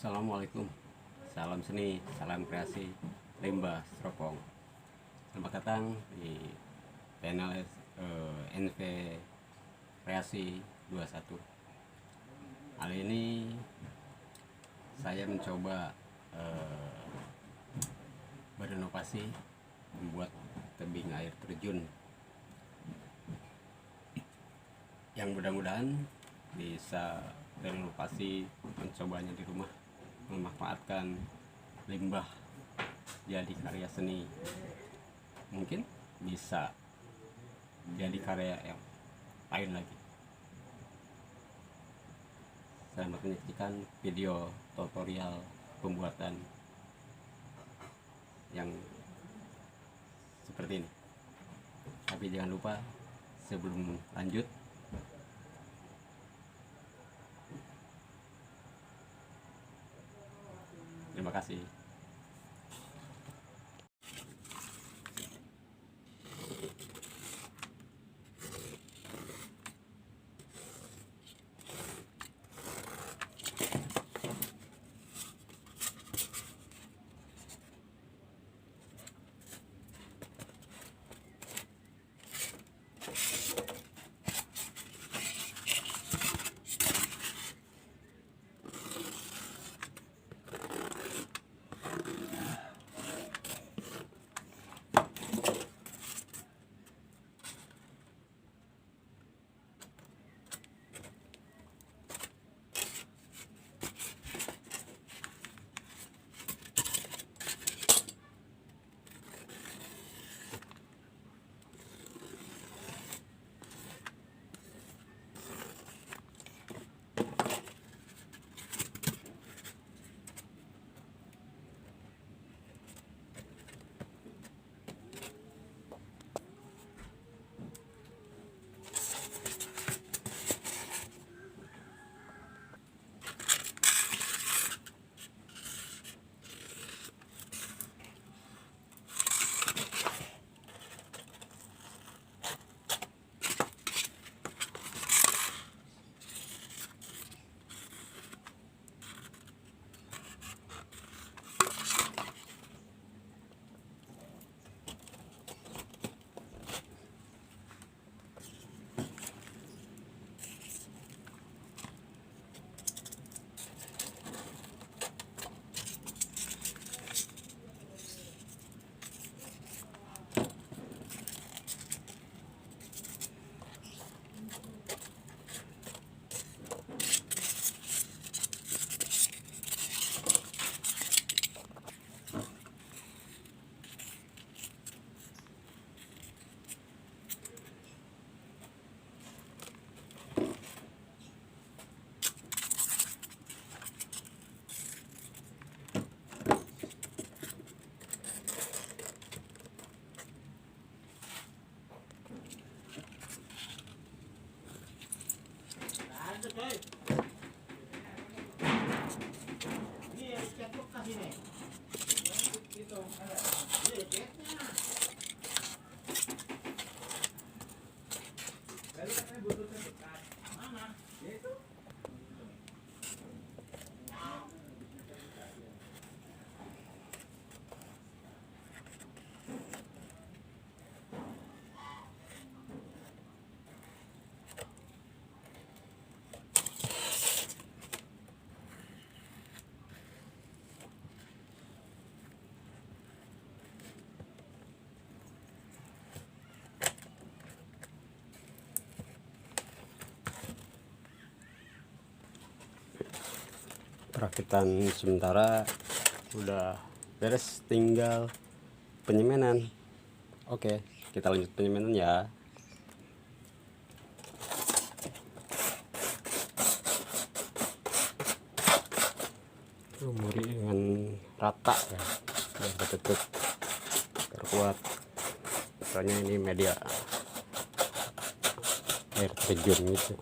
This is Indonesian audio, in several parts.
Assalamualaikum, salam seni, salam kreasi, limbah Stropong. Selamat datang di channel NV Kreasi 21. Kali ini saya mencoba berinovasi membuat tebing air terjun yang mudah-mudahan bisa berinovasi, mencobanya di rumah, memanfaatkan limbah jadi karya seni. Mungkin bisa jadi karya yang lain lagi. Selamat menyaksikan video tutorial pembuatan yang seperti ini. Tapi jangan lupa, sebelum lanjut, terima kasih. Ini cek bekas ini. Itu ada. Ini ceknya. Lalu katanya butuh bekas. Mana? Itu. Perakitan sementara udah beres, tinggal penyemenan. Oke, kita lanjut penyemenan ya. Lumuri dengan rata ya, biar betul terkuat. Soalnya ini media air terjun gitu.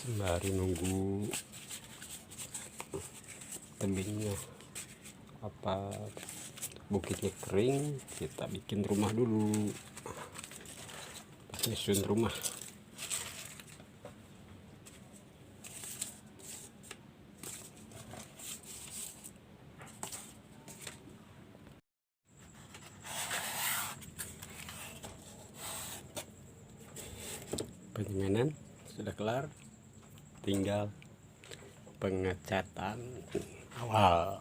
Sembari nunggu tebingnya apa bukitnya kering, kita bikin rumah dulu, nyusun rumah. Penyemenan sudah kelar, tinggal pengecatan awal.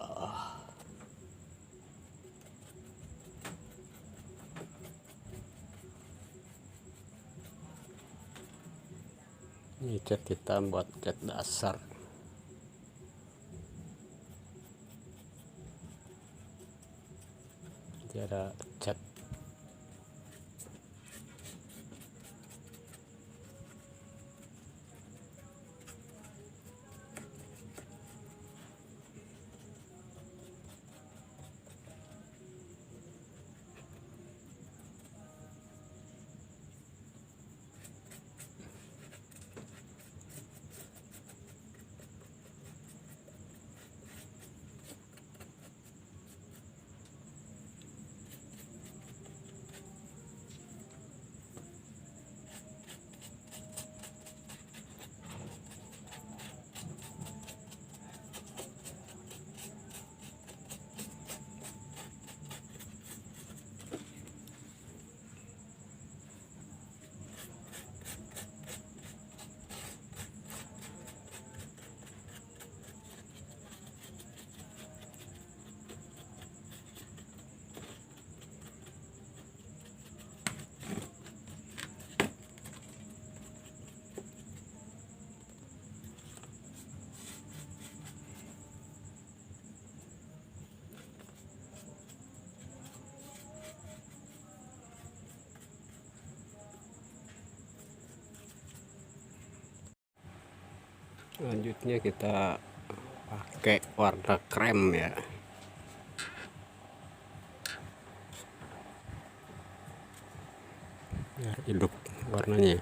Ini cat hitam buat cat dasar. Jadi ada cat Selanjutnya kita pakai warna krem ya, biar hidup warnanya.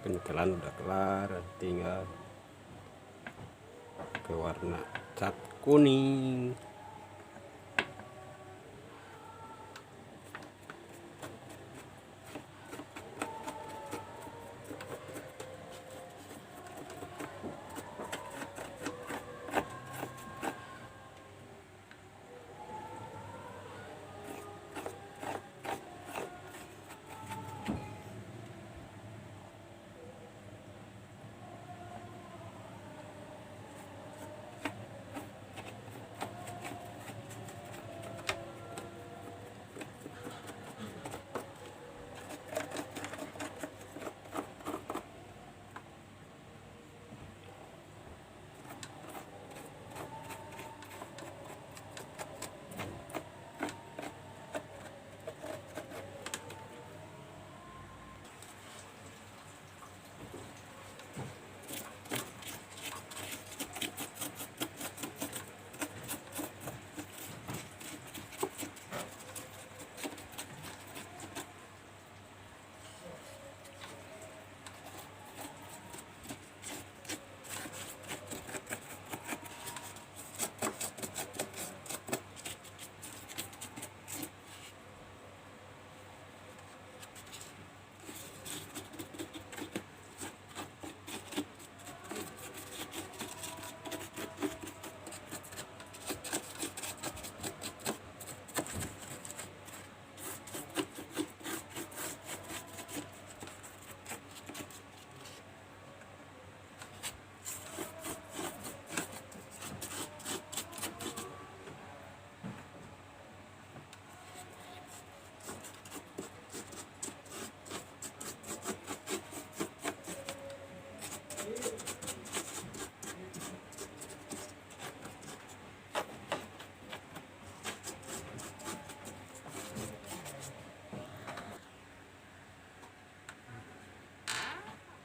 penyetelan udah kelar, tinggal ke warna cat kuning.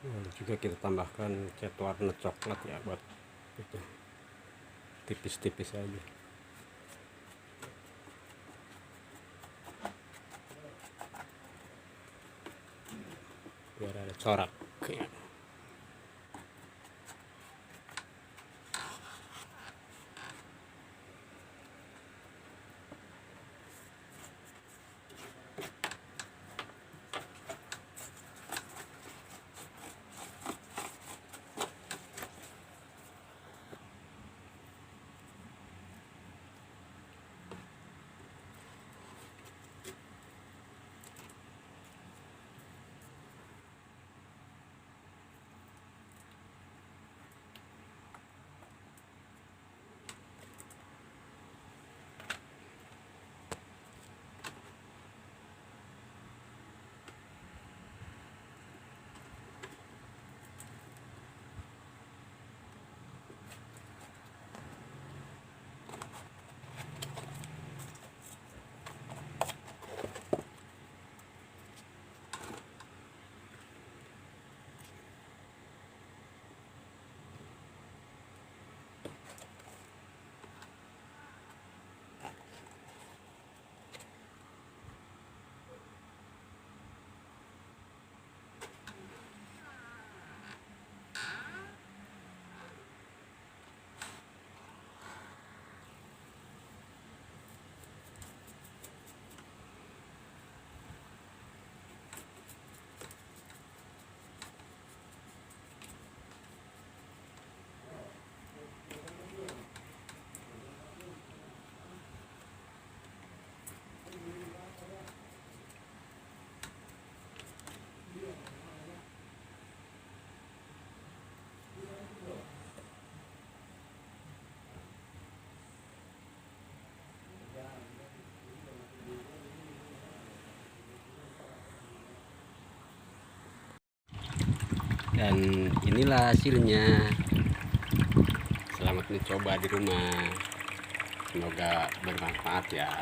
Lalu juga kita tambahkan cat warna coklat ya, buat itu tipis-tipis aja biar ada corak ya. Dan inilah hasilnya. Selamat mencoba di rumah, semoga bermanfaat ya.